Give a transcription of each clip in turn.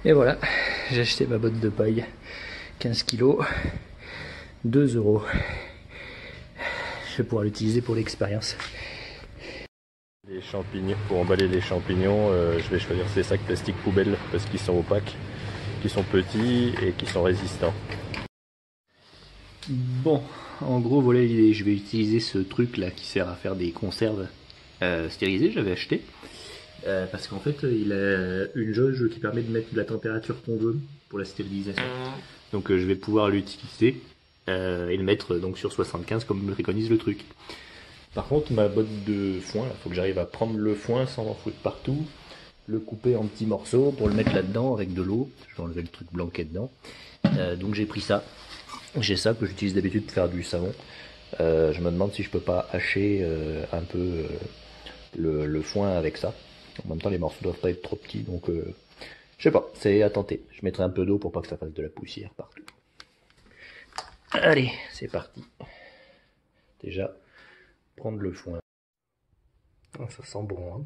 Et voilà, j'ai acheté ma botte de paille, 15 kilos, 2 euros. Je vais pouvoir l'utiliser pour l'expérience. Les champignons, pour emballer les champignons, je vais choisir ces sacs plastiques poubelles parce qu'ils sont opaques, qui sont petits et qui sont résistants. Bon, en gros, voilà l'idée. Je vais utiliser ce truc là qui sert à faire des conserves stérilisées. J'avais acheté. Parce qu'en fait, il a une jauge qui permet de mettre la température qu'on veut pour la stérilisation. Donc je vais pouvoir l'utiliser et le mettre donc sur 75 comme me préconise le truc. Par contre, ma botte de foin, il faut que j'arrive à prendre le foin sans en foutre partout, le couper en petits morceaux pour le mettre là-dedans avec de l'eau. Je vais enlever le truc blanc qui est dedans. Donc j'ai pris ça. J'ai ça que j'utilise d'habitude pour faire du savon. Je me demande si je peux pas hacher un peu le foin avec ça. En même temps, les morceaux doivent pas être trop petits, donc je sais pas, c'est à tenter. Je mettrai un peu d'eau pour pas que ça fasse de la poussière partout. Allez, c'est parti. Déjà, prendre le foin. Ça sent bon,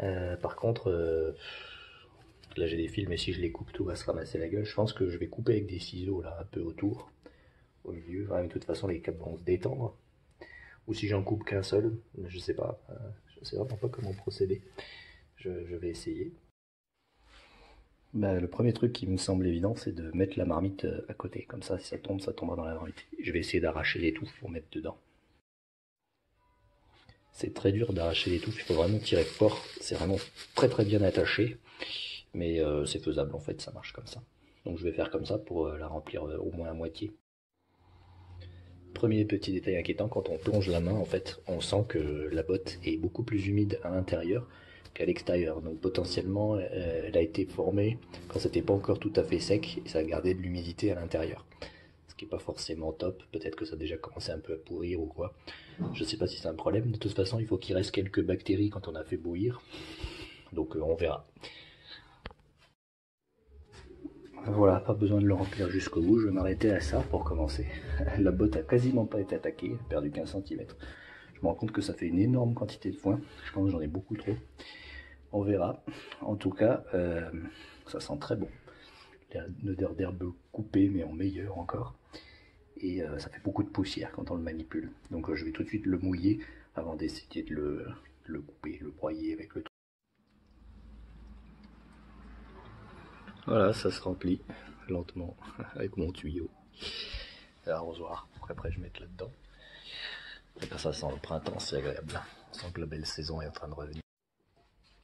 hein. Par contre, là j'ai des fils, mais si je les coupe, tout va se ramasser la gueule. Je pense que je vais couper avec des ciseaux là, un peu autour, au milieu. Ouais, mais de toute façon, les câbles vont se détendre. Ou si j'en coupe qu'un seul, je sais pas. Je sais vraiment pas comment procéder. Je vais essayer. Bah, le premier truc qui me semble évident, c'est de mettre la marmite à côté. Comme ça, si ça tombera dans la marmite. Je vais essayer d'arracher l'étouffe pour mettre dedans. C'est très dur d'arracher l'étouffe, il faut vraiment tirer fort. C'est vraiment très très bien attaché. Mais c'est faisable en fait, ça marche comme ça. Donc je vais faire comme ça pour la remplir au moins à moitié. Premier petit détail inquiétant, quand on plonge la main, en fait, on sent que la botte est beaucoup plus humide à l'intérieur qu'à l'extérieur. Donc potentiellement, elle a été formée quand c'était pas encore tout à fait sec et ça a gardé de l'humidité à l'intérieur. Ce qui est pas forcément top. Peut-être que ça a déjà commencé un peu à pourrir ou quoi. Je sais pas si c'est un problème. De toute façon, il faut qu'il reste quelques bactéries quand on a fait bouillir. Donc on verra. Voilà, pas besoin de le remplir jusqu'au bout, je vais m'arrêter à ça pour commencer. La botte a quasiment pas été attaquée, elle a perdu 15 cm. Je me rends compte que ça fait une énorme quantité de foin, je pense que j'en ai beaucoup trop. On verra. En tout cas, ça sent très bon. Une odeur d'herbe coupée, mais en meilleur encore. Et ça fait beaucoup de poussière quand on le manipule. Donc je vais tout de suite le mouiller avant d'essayer de le couper, le broyer avec le truc. Voilà, ça se remplit lentement avec mon tuyau. L'arrosoir, pour qu'après je mette là-dedans. Et ben ça sent le printemps, c'est agréable. On sent que la belle saison est en train de revenir.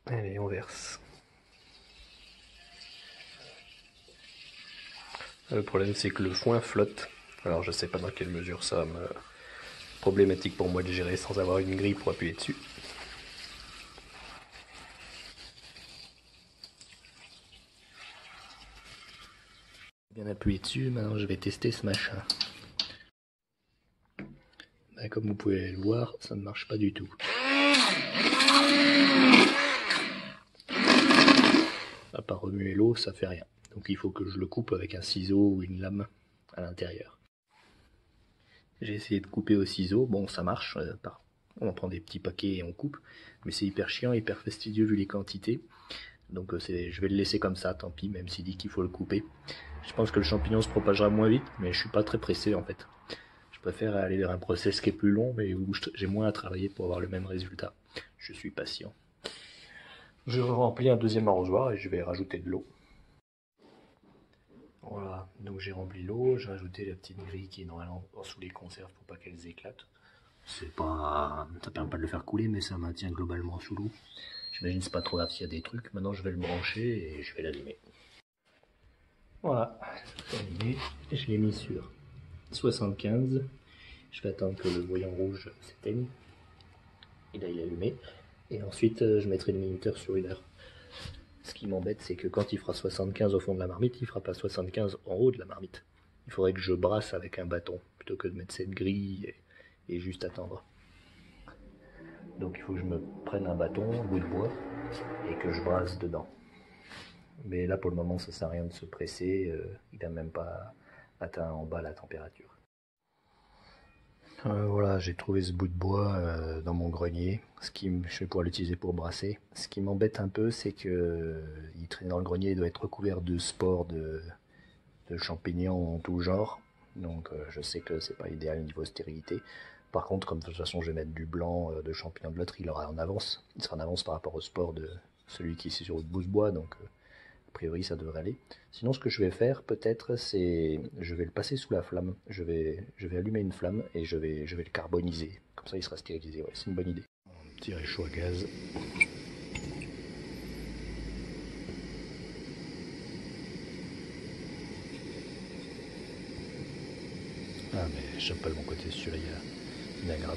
Allez, on verse. Le problème c'est que le foin flotte. Alors je sais pas dans quelle mesure ça va me... Problématique pour moi de gérer sans avoir une grille pour appuyer dessus. Bien appuyé dessus, maintenant je vais tester ce machin. Ben, comme vous pouvez le voir, ça ne marche pas du tout. À part remuer l'eau, ça fait rien. Donc il faut que je le coupe avec un ciseau ou une lame à l'intérieur. J'ai essayé de couper au ciseau, bon ça marche, on prend des petits paquets et on coupe, mais c'est hyper chiant, hyper fastidieux vu les quantités. Donc je vais le laisser comme ça, tant pis, même s'il dit qu'il faut le couper. Je pense que le champignon se propagera moins vite, mais je suis pas très pressé en fait. Je préfère aller vers un process qui est plus long, mais où j'ai moins à travailler pour avoir le même résultat. Je suis patient. Je remplis un deuxième arrosoir et je vais rajouter de l'eau. Voilà, donc j'ai rempli l'eau, j'ai rajouté la petite grille qui est normalement sous les conserves pour pas qu'elles éclatent. Ça permet pas de le faire couler, mais ça maintient globalement sous l'eau. J'imagine que c'est pas trop grave s'il y a des trucs. Maintenant je vais le brancher et je vais l'allumer. Voilà, c'est allumé. Je l'ai mis sur 75. Je vais attendre que le voyant rouge s'éteigne. Il est allumé. Et ensuite je mettrai le minuteur sur 1 heure. Ce qui m'embête, c'est que quand il fera 75 au fond de la marmite, il fera pas 75 en haut de la marmite. Il faudrait que je brasse avec un bâton, plutôt que de mettre cette grille et juste attendre. Donc il faut que je me prenne un bâton, un bout de bois, et que je brasse dedans. Mais là pour le moment ça sert à rien de se presser, il n'a même pas atteint en bas la température. Voilà, j'ai trouvé ce bout de bois dans mon grenier, je vais pouvoir l'utiliser pour brasser. Ce qui m'embête un peu, c'est que il traîné dans le grenier, il doit être recouvert de spores de champignons en tout genre. Donc je sais que c'est pas idéal au niveau stérilité. Par contre, comme de toute façon je vais mettre du blanc de champignons de l'autre, il aura en avance. Il sera en avance par rapport au sport de celui qui est sur le bouse-bois, donc a priori ça devrait aller. Sinon ce que je vais faire peut-être c'est je vais le passer sous la flamme. Je vais allumer une flamme et je vais le carboniser. Comme ça il sera stérilisé, ouais, c'est une bonne idée. Un petit réchaud à gaz. Ah mais j'aime pas de mon côté, celui-là il aggrave.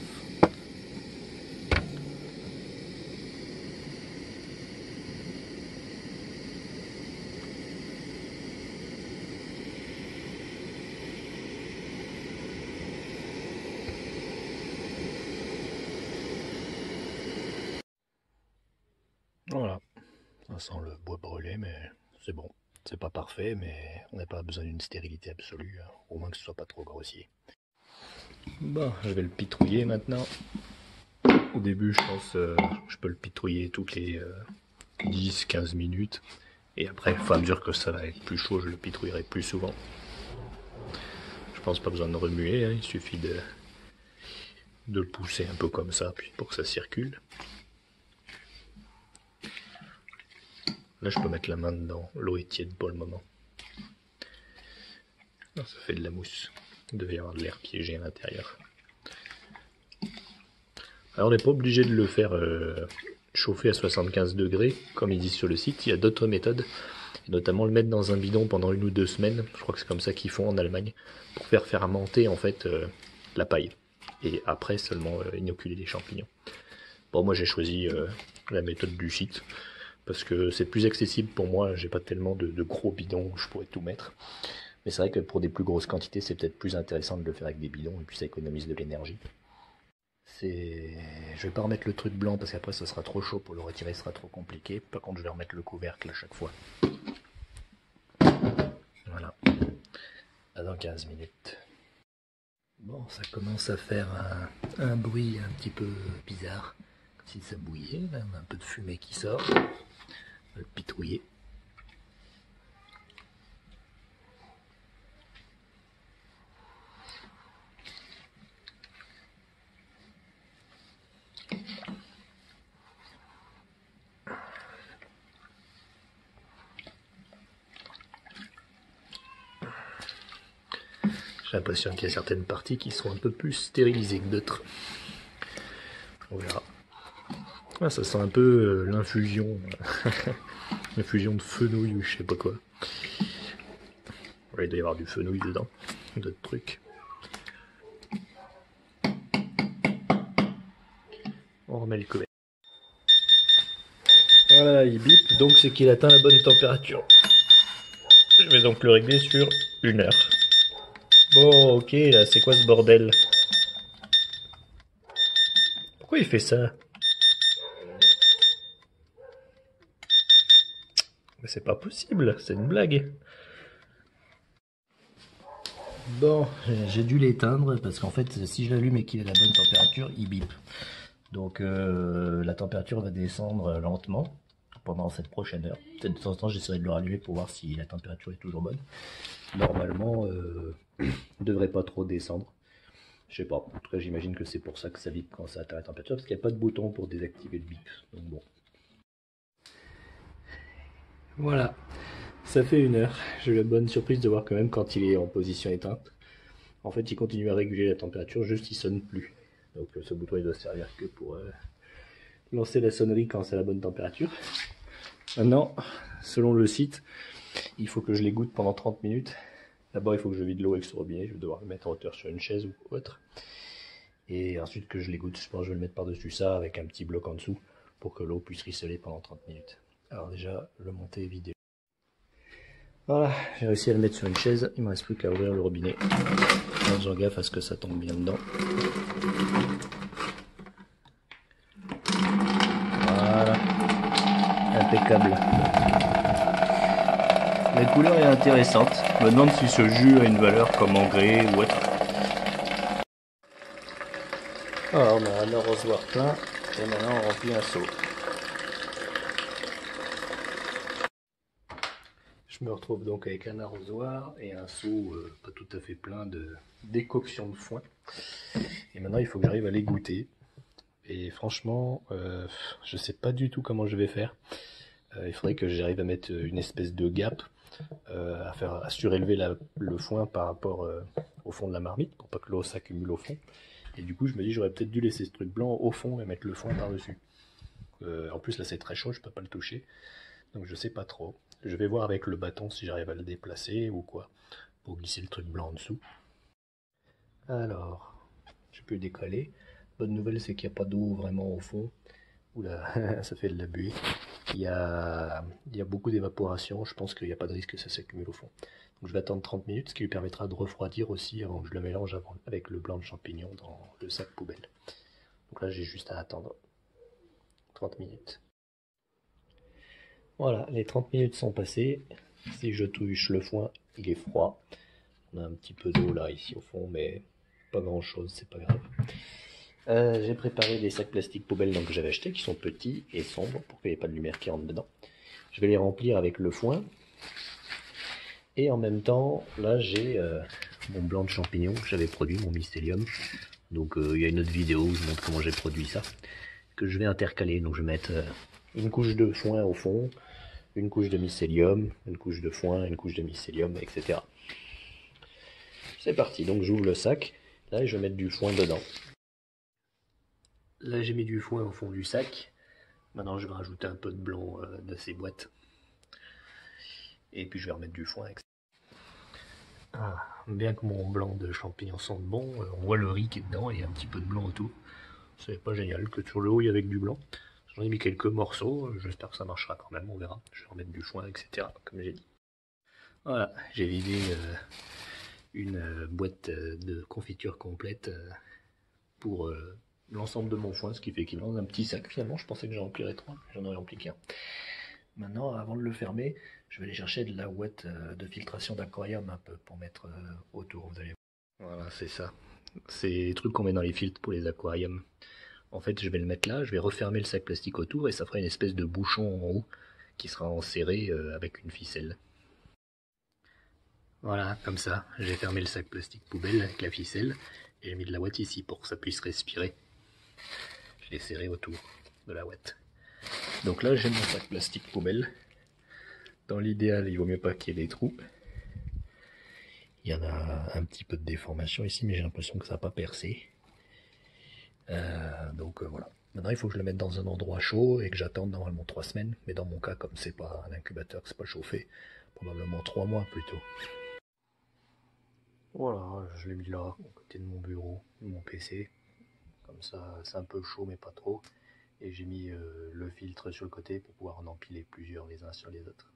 Voilà, ça sent le bois brûlé mais c'est bon. C'est pas parfait mais on n'a pas besoin d'une stérilité absolue, hein, au moins que ce soit pas trop grossier. Bon, je vais le pitrouiller maintenant. Au début, je pense je peux le pitrouiller toutes les 10-15 minutes. Et après, au fur et à mesure que ça va être plus chaud, je le pitrouillerai plus souvent. Je pense pas besoin de remuer, hein, il suffit de le pousser un peu comme ça, puis pour que ça circule. Là, je peux mettre la main dedans. L'eau est tiède pour le moment. Ça fait de la mousse. Il devait y avoir de l'air piégé à l'intérieur. Alors on n'est pas obligé de le faire chauffer à 75 degrés, comme ils disent sur le site. Il y a d'autres méthodes, et notamment le mettre dans un bidon pendant 1 ou 2 semaines. Je crois que c'est comme ça qu'ils font en Allemagne, pour faire fermenter en fait la paille. Et après seulement inoculer les champignons. Bon, moi j'ai choisi la méthode du site, parce que c'est plus accessible pour moi. J'ai pas tellement de gros bidons où je pourrais tout mettre. Mais c'est vrai que pour des plus grosses quantités, c'est peut-être plus intéressant de le faire avec des bidons, et puis ça économise de l'énergie. Je vais pas remettre le truc blanc parce qu'après ça sera trop chaud pour le retirer, ce sera trop compliqué. Par contre je vais remettre le couvercle à chaque fois. Voilà. À dans 15 minutes. Bon, ça commence à faire un bruit un petit peu bizarre. Comme si ça bouillait, même un peu de fumée qui sort. On va le pitrouiller. J'ai l'impression qu'il y a certaines parties qui sont un peu plus stérilisées que d'autres. On verra. Ah, ça sent un peu l'infusion. L'infusion de fenouil ou je sais pas quoi. Ouais, il doit y avoir du fenouil dedans. D'autres trucs. On remet le couvercle. Voilà, il bip, donc c'est qu'il atteint la bonne température. Je vais donc le régler sur 1 heure. Bon, ok, là, c'est quoi ce bordel? Pourquoi il fait ça? Mais c'est pas possible, c'est une blague. Bon, j'ai dû l'éteindre parce qu'en fait, si je l'allume et qu'il est à la bonne température, il bip. Donc la température va descendre lentement pendant cette prochaine heure. Peut-être de temps en temps, j'essaierai de le rallumer pour voir si la température est toujours bonne. Normalement, il ne devrait pas trop descendre. Je sais pas, en tout cas j'imagine que c'est pour ça que ça bip quand ça atteint la température, parce qu'il n'y a pas de bouton pour désactiver le bip. Donc bon. Voilà, ça fait 1 heure. J'ai eu la bonne surprise de voir quand même quand il est en position éteinte. En fait, il continue à réguler la température, juste il sonne plus. Donc ce bouton il doit servir que pour lancer la sonnerie quand c'est la bonne température. Maintenant, selon le site, il faut que je l'égoutte pendant 30 minutes. D'abord, il faut que je vide l'eau avec ce robinet. Je vais devoir le mettre en hauteur sur une chaise ou autre. Et ensuite que je l'égoutte, je pense que je vais le mettre par-dessus ça avec un petit bloc en dessous pour que l'eau puisse ruisseler pendant 30 minutes. Alors déjà, le monter et vider. Voilà, j'ai réussi à le mettre sur une chaise. Il ne me reste plus qu'à ouvrir le robinet. En faisant gaffe à ce que ça tombe bien dedans. Voilà, impeccable. La couleur est intéressante. Je me demande si ce jus a une valeur comme engrais ou autre. Alors on a un arrosoir plein et maintenant on remplit un seau. Je me retrouve donc avec un arrosoir et un seau pas tout à fait plein de décoction de foin. Et maintenant il faut que j'arrive à les goûter. Et franchement, je sais pas du tout comment je vais faire. Il faudrait que j'arrive à mettre une espèce de gap, à surélever le foin par rapport au fond de la marmite pour pas que l'eau s'accumule au fond. Et du coup je me dis j'aurais peut-être dû laisser ce truc blanc au fond et mettre le foin par-dessus. En plus là c'est très chaud, je peux pas le toucher. Donc je sais pas trop. Je vais voir avec le bâton si j'arrive à le déplacer ou quoi, pour glisser le truc blanc en dessous. Alors, je peux le décaler. Bonne nouvelle, c'est qu'il n'y a pas d'eau vraiment au fond. Oula, ça fait de la buée. Il y a beaucoup d'évaporation, je pense qu'il n'y a pas de risque que ça s'accumule au fond. Donc je vais attendre 30 minutes, ce qui lui permettra de refroidir aussi avant que je le mélange avec le blanc de champignon dans le sac poubelle. Donc là, j'ai juste à attendre 30 minutes. Voilà, les 30 minutes sont passées. Si je touche le foin, il est froid. On a un petit peu d'eau là, ici au fond, mais pas grand chose, c'est pas grave. J'ai préparé des sacs plastiques poubelles que j'avais achetés, qui sont petits et sombres, pour qu'il n'y ait pas de lumière qui rentre dedans. Je vais les remplir avec le foin. Et en même temps, là j'ai mon blanc de champignon que j'avais produit, mon mycélium. Donc il y a une autre vidéo où je montre comment j'ai produit ça, que je vais intercaler. Donc je vais mettre une couche de foin au fond, une couche de mycélium, une couche de foin, une couche de mycélium, etc. C'est parti, donc j'ouvre le sac, là je vais mettre du foin dedans. Là j'ai mis du foin au fond du sac, maintenant je vais rajouter un peu de blanc de ces boîtes. Et puis je vais remettre du foin, etc. Ah, bien que mon blanc de champignons sente bon, on voit le riz qui est dedans et un petit peu de blanc autour. C'est pas génial que sur le haut il y avait du blanc. J'en ai mis quelques morceaux, j'espère que ça marchera quand même, on verra. Je vais remettre du foin, etc. comme j'ai dit. Voilà, j'ai vidé une boîte de confiture complète pour l'ensemble de mon foin, ce qui fait qu'il est dans un petit sac finalement. Je pensais que j'en remplirais 3, j'en aurais rempli qu'un. Maintenant, avant de le fermer, je vais aller chercher de la ouate de filtration d'aquarium un peu pour mettre autour, vous allez voir. Voilà, c'est ça. C'est les trucs qu'on met dans les filtres pour les aquariums. En fait, je vais le mettre là, je vais refermer le sac plastique autour et ça fera une espèce de bouchon en haut qui sera enserré avec une ficelle. Voilà, comme ça, j'ai fermé le sac plastique poubelle avec la ficelle et j'ai mis de la ouate ici pour que ça puisse respirer. Je l'ai serré autour de la ouate. Donc là, j'ai mon sac plastique poubelle. Dans l'idéal, il vaut mieux pas qu'il y ait des trous. Il y en a un petit peu de déformation ici, mais j'ai l'impression que ça n'a pas percé. Donc voilà. Maintenant, il faut que je le mette dans un endroit chaud et que j'attende normalement 3 semaines. Mais dans mon cas, comme c'est pas un incubateur, que c'est pas chauffé, probablement 3 mois plutôt. Voilà, je l'ai mis là, à côté de mon bureau, de mon PC. Comme ça, c'est un peu chaud, mais pas trop. Et j'ai mis le filtre sur le côté pour pouvoir en empiler plusieurs les uns sur les autres.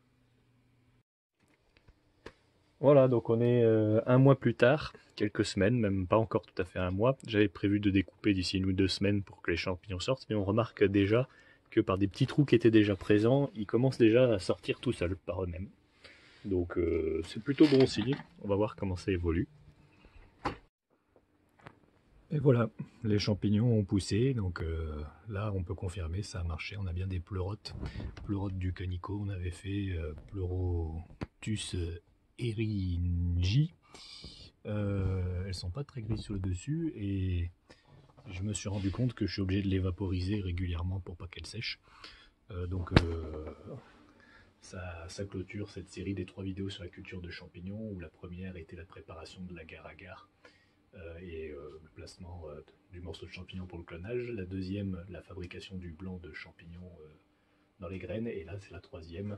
Voilà, donc on est un mois plus tard, quelques semaines, même pas encore tout à fait un mois. J'avais prévu de découper d'ici 1 ou 2 semaines pour que les champignons sortent, mais on remarque déjà que par des petits trous qui étaient déjà présents, ils commencent déjà à sortir tout seuls, par eux-mêmes. Donc c'est plutôt bon signe, on va voir comment ça évolue. Et voilà, les champignons ont poussé, donc là on peut confirmer, ça a marché, on a bien des pleurotes. Pleurotes du canico, on avait fait Pleurotus eringi. Elles sont pas très grises sur le dessus et je me suis rendu compte que je suis obligé de les vaporiser régulièrement pour pas qu'elles sèchent. Ça clôture cette série des 3 vidéos sur la culture de champignons, où la première était la préparation de l'agar-agar et le placement du morceau de champignon pour le clonage. La deuxième, la fabrication du blanc de champignon dans les graines. Et là, c'est la troisième,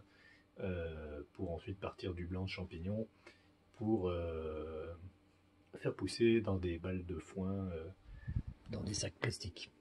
pour ensuite partir du blanc de champignon pour faire pousser dans des balles de foin dans des sacs plastiques.